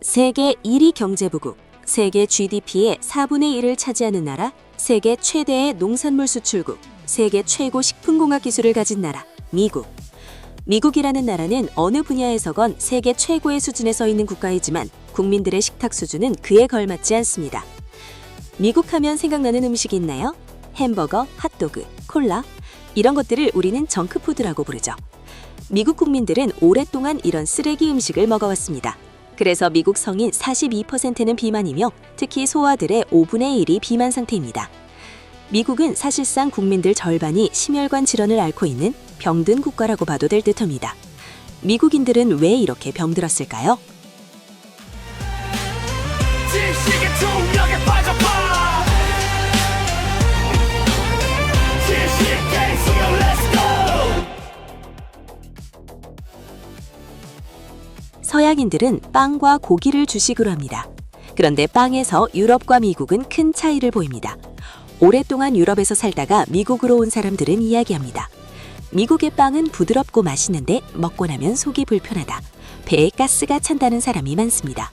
세계 1위 경제부국, 세계 GDP의 4분의 1을 차지하는 나라, 세계 최대의 농산물 수출국, 세계 최고 식품공학 기술을 가진 나라, 미국. 미국이라는 나라는 어느 분야에서건 세계 최고의 수준에 서 있는 국가이지만 국민들의 식탁 수준은 그에 걸맞지 않습니다. 미국 하면 생각나는 음식이 있나요? 햄버거, 핫도그, 콜라 이런 것들을 우리는 정크푸드라고 부르죠. 미국 국민들은 오랫동안 이런 쓰레기 음식을 먹어왔습니다. 그래서 미국 성인 42%는 비만이며 특히 소아들의 5분의 1이 비만 상태입니다. 미국은 사실상 국민들 절반이 심혈관 질환을 앓고 있는 병든 국가라고 봐도 될 듯합니다. 미국인들은 왜 이렇게 병들었을까요? 지식의 중력에 빠져봐. 지식 계승형 Let's go. 서양인들은 빵과 고기를 주식으로 합니다. 그런데 빵에서 유럽과 미국은 큰 차이를 보입니다. 오랫동안 유럽에서 살다가 미국으로 온 사람들은 이야기합니다. 미국의 빵은 부드럽고 맛있는데 먹고 나면 속이 불편하다. 배에 가스가 찬다는 사람이 많습니다.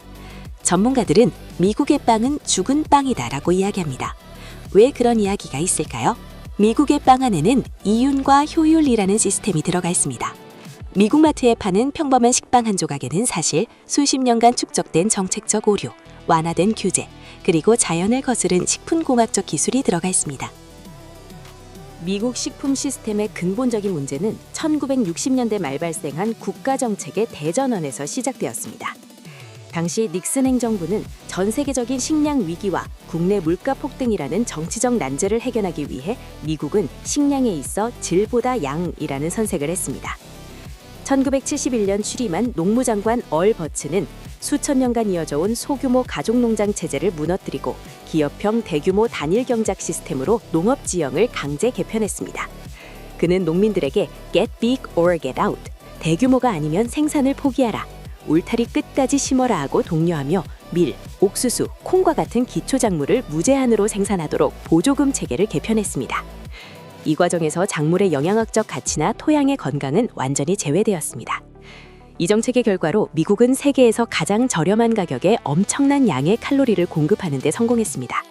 전문가들은 미국의 빵은 죽은 빵이다라고 이야기합니다. 왜 그런 이야기가 있을까요? 미국의 빵 안에는 이윤과 효율이라는 시스템이 들어가 있습니다. 미국 마트에 파는 평범한 식빵 한 조각에는 사실 수십 년간 축적된 정책적 오류, 완화된 규제, 그리고 자연을 거스른 식품공학적 기술이 들어가 있습니다. 미국 식품 시스템의 근본적인 문제는 1960년대 말 발생한 국가정책의 대전환에서 시작되었습니다. 당시 닉슨 행정부는 전 세계적인 식량 위기와 국내 물가 폭등이라는 정치적 난제를 해결하기 위해 미국은 식량에 있어 질보다 양이라는 선색을 했습니다. 1971년 취임한 농무장관 얼 버츠는 수천 년간 이어져온 소규모 가족농장 체제를 무너뜨리고 기업형 대규모 단일 경작 시스템으로 농업 지형을 강제 개편했습니다. 그는 농민들에게 get big or get out, 대규모가 아니면 생산을 포기하라, 울타리 끝까지 심어라 하고 독려하며 밀, 옥수수, 콩과 같은 기초작물을 무제한으로 생산하도록 보조금 체계를 개편했습니다. 이 과정에서 작물의 영양학적 가치나 토양의 건강은 완전히 제외되었습니다. 이 정책의 결과로 미국은 세계에서 가장 저렴한 가격에 엄청난 양의 칼로리를 공급하는 데 성공했습니다.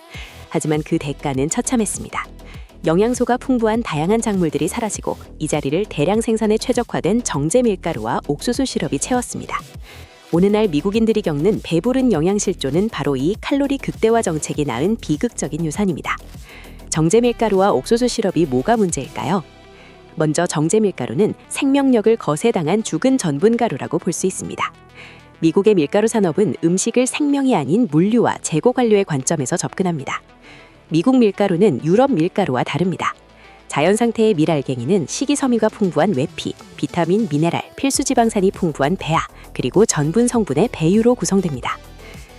하지만 그 대가는 처참했습니다. 영양소가 풍부한 다양한 작물들이 사라지고 이 자리를 대량 생산에 최적화된 정제 밀가루와 옥수수 시럽이 채웠습니다. 오늘날 미국인들이 겪는 배부른 영양실조는 바로 이 칼로리 극대화 정책이 낳은 비극적인 유산입니다. 정제 밀가루와 옥수수 시럽이 뭐가 문제일까요? 먼저 정제 밀가루는 생명력을 거세당한 죽은 전분 가루라고 볼 수 있습니다. 미국의 밀가루 산업은 음식을 생명이 아닌 물류와 재고 관료의 관점에서 접근합니다. 미국 밀가루는 유럽 밀가루와 다릅니다. 자연 상태의 밀알갱이는 식이섬유가 풍부한 외피, 비타민, 미네랄, 필수 지방산이 풍부한 배아, 그리고 전분 성분의 배유로 구성됩니다.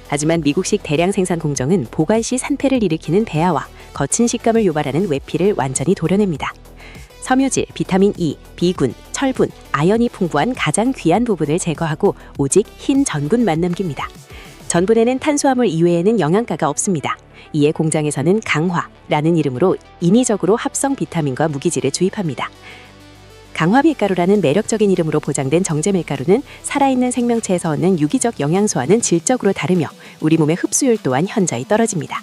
하지만 미국식 대량 생산 공정은 보관 시 산패를 일으키는 배아와 거친 식감을 유발하는 외피를 완전히 도려냅니다. 섬유질, 비타민 E, B군, 철분, 아연이 풍부한 가장 귀한 부분을 제거하고 오직 흰 전분만 남깁니다. 전분에는 탄수화물 이외에는 영양가가 없습니다. 이에 공장에서는 강화라는 이름으로 인위적으로 합성 비타민과 무기질을 주입합니다. 강화 밀가루라는 매력적인 이름으로 보장된 정제 밀가루는 살아있는 생명체에서 얻는 유기적 영양소와는 질적으로 다르며 우리 몸의 흡수율 또한 현저히 떨어집니다.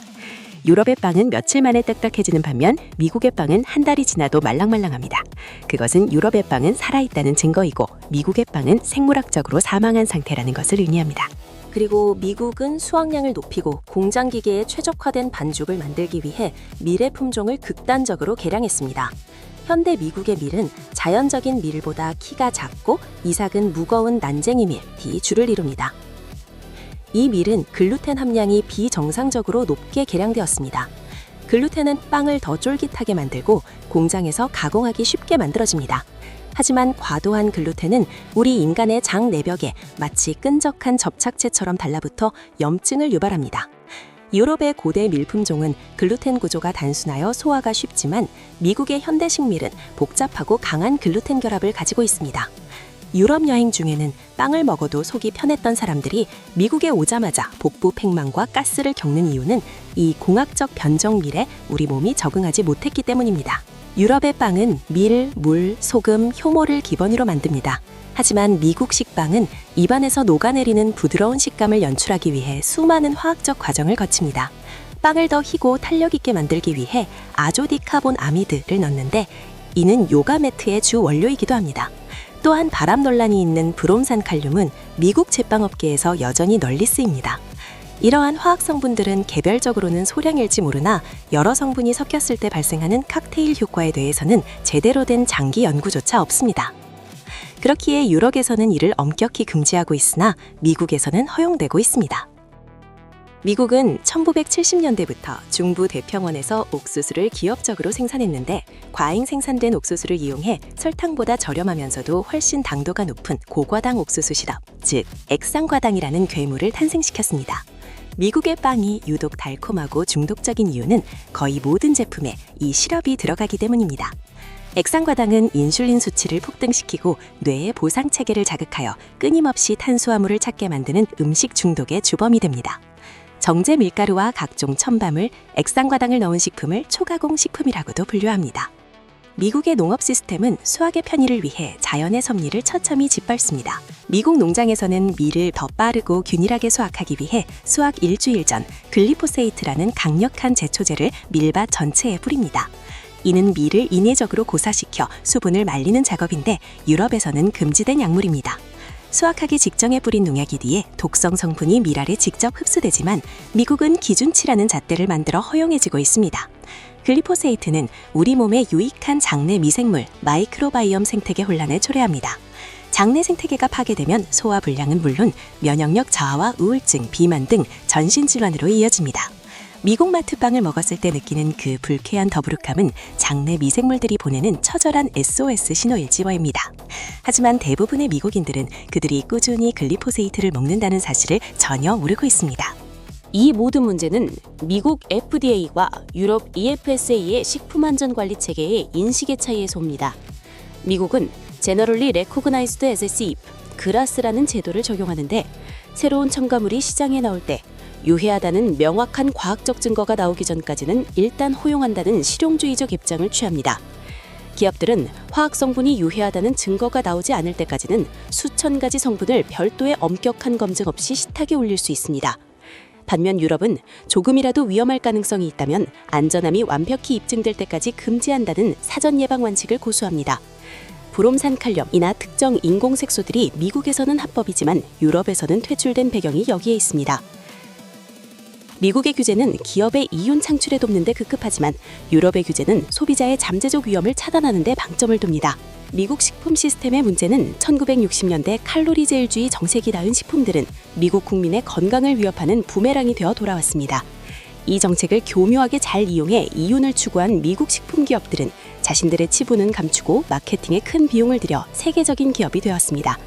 유럽의 빵은 며칠 만에 딱딱해지는 반면 미국의 빵은 한 달이 지나도 말랑말랑합니다. 그것은 유럽의 빵은 살아있다는 증거이고 미국의 빵은 생물학적으로 사망한 상태라는 것을 의미합니다. 그리고 미국은 수확량을 높이고 공장 기계에 최적화된 반죽을 만들기 위해 밀의 품종을 극단적으로 개량했습니다. 현대 미국의 밀은 자연적인 밀보다 키가 작고 이삭은 무거운 난쟁이 밀이 주를 이룹니다. 이 밀은 글루텐 함량이 비정상적으로 높게 개량되었습니다. 글루텐은 빵을 더 쫄깃하게 만들고 공장에서 가공하기 쉽게 만들어집니다. 하지만 과도한 글루텐은 우리 인간의 장 내벽에 마치 끈적한 접착체처럼 달라붙어 염증을 유발합니다. 유럽의 고대 밀품종은 글루텐 구조가 단순하여 소화가 쉽지만 미국의 현대식 밀은 복잡하고 강한 글루텐 결합을 가지고 있습니다. 유럽 여행 중에는 빵을 먹어도 속이 편했던 사람들이 미국에 오자마자 복부 팽만과 가스를 겪는 이유는 이 공학적 변종 밀에 우리 몸이 적응하지 못했기 때문입니다. 유럽의 빵은 밀, 물, 소금, 효모를 기본으로 만듭니다. 하지만 미국식 빵은 입안에서 녹아내리는 부드러운 식감을 연출하기 위해 수많은 화학적 과정을 거칩니다. 빵을 더 희고 탄력 있게 만들기 위해 아조디카본 아미드를 넣는데 이는 요가 매트의 주 원료이기도 합니다. 또한 발암 논란이 있는 브롬산 칼륨은 미국 제빵업계에서 여전히 널리 쓰입니다. 이러한 화학 성분들은 개별적으로는 소량일지 모르나 여러 성분이 섞였을 때 발생하는 칵테일 효과에 대해서는 제대로 된 장기 연구조차 없습니다. 그렇기에 유럽에서는 이를 엄격히 금지하고 있으나 미국에서는 허용되고 있습니다. 미국은 1970년대부터 중부 대평원에서 옥수수를 기업적으로 생산했는데 과잉 생산된 옥수수를 이용해 설탕보다 저렴하면서도 훨씬 당도가 높은 고과당 옥수수 시럽, 즉 액상과당이라는 괴물을 탄생시켰습니다. 미국의 빵이 유독 달콤하고 중독적인 이유는 거의 모든 제품에 이 시럽이 들어가기 때문입니다. 액상과당은 인슐린 수치를 폭등시키고 뇌의 보상 체계를 자극하여 끊임없이 탄수화물을 찾게 만드는 음식 중독의 주범이 됩니다. 정제 밀가루와 각종 첨가물, 액상과당을 넣은 식품을 초가공 식품이라고도 분류합니다. 미국의 농업 시스템은 수확의 편의를 위해 자연의 섭리를 처참히 짓밟습니다. 미국 농장에서는 밀을 더 빠르고 균일하게 수확하기 위해 수확 일주일 전 글리포세이트라는 강력한 제초제를 밀밭 전체에 뿌립니다. 이는 밀을 인위적으로 고사시켜 수분을 말리는 작업인데 유럽에서는 금지된 약물입니다. 수확하기 직전에 뿌린 농약이 뒤에 독성 성분이 밀알에 직접 흡수되지만 미국은 기준치라는 잣대를 만들어 허용해지고 있습니다. 글리포세이트는 우리 몸에 유익한 장내 미생물, 마이크로바이옴 생태계 혼란을 초래합니다. 장내 생태계가 파괴되면 소화 불량은 물론 면역력 저하와 우울증, 비만 등 전신 질환으로 이어집니다. 미국 마트빵을 먹었을 때 느끼는 그 불쾌한 더부룩함은 장내 미생물들이 보내는 처절한 SOS 신호일지 모릅니다. 하지만 대부분의 미국인들은 그들이 꾸준히 글리포세이트를 먹는다는 사실을 전혀 모르고 있습니다. 이 모든 문제는 미국 FDA와 유럽 EFSA의 식품안전관리 체계의 인식의 차이에서 옵니다. 미국은 Generally Recognized as Safe, GRAS라는 제도를 적용하는데 새로운 첨가물이 시장에 나올 때 유해하다는 명확한 과학적 증거가 나오기 전까지는 일단 허용한다는 실용주의적 입장을 취합니다. 기업들은 화학 성분이 유해하다는 증거가 나오지 않을 때까지는 수천 가지 성분을 별도의 엄격한 검증 없이 식탁에 올릴 수 있습니다. 반면 유럽은 조금이라도 위험할 가능성이 있다면 안전함이 완벽히 입증될 때까지 금지한다는 사전 예방 원칙을 고수합니다. 브롬산 칼륨이나 특정 인공 색소들이 미국에서는 합법이지만 유럽에서는 퇴출된 배경이 여기에 있습니다. 미국의 규제는 기업의 이윤 창출에 돕는 데 급급하지만 유럽의 규제는 소비자의 잠재적 위험을 차단하는 데 방점을 둡니다. 미국 식품 시스템의 문제는 1960년대 칼로리 제일주의 정책이 닿은 식품들은 미국 국민의 건강을 위협하는 부메랑이 되어 돌아왔습니다. 이 정책을 교묘하게 잘 이용해 이윤을 추구한 미국 식품 기업들은 자신들의 치부는 감추고 마케팅에 큰 비용을 들여 세계적인 기업이 되었습니다.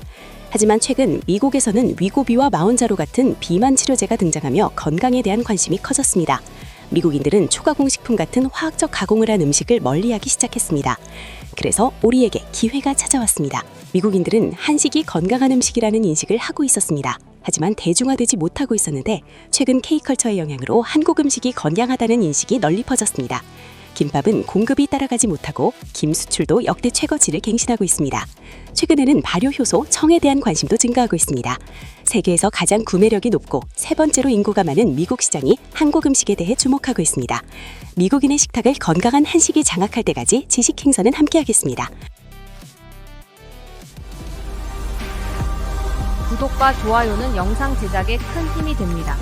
하지만 최근 미국에서는 위고비와 마운자로 같은 비만 치료제가 등장하며 건강에 대한 관심이 커졌습니다. 미국인들은 초가공 식품 같은 화학적 가공을 한 음식을 멀리하기 시작했습니다. 그래서 우리에게 기회가 찾아왔습니다. 미국인들은 한식이 건강한 음식이라는 인식을 하고 있었습니다. 하지만 대중화되지 못하고 있었는데 최근 K컬처의 영향으로 한국 음식이 건강하다는 인식이 널리 퍼졌습니다. 김밥은 공급이 따라가지 못하고 김 수출도 역대 최고치를 갱신하고 있습니다. 최근에는 발효 효소, 청에 대한 관심도 증가하고 있습니다. 세계에서 가장 구매력이 높고 세 번째로 인구가 많은 미국 시장이 한국 음식에 대해 주목하고 있습니다. 미국인의 식탁을 건강한 한식이 장악할 때까지 지식 행선은 함께하겠습니다. 구독과 좋아요는 영상 제작에 큰 힘이 됩니다.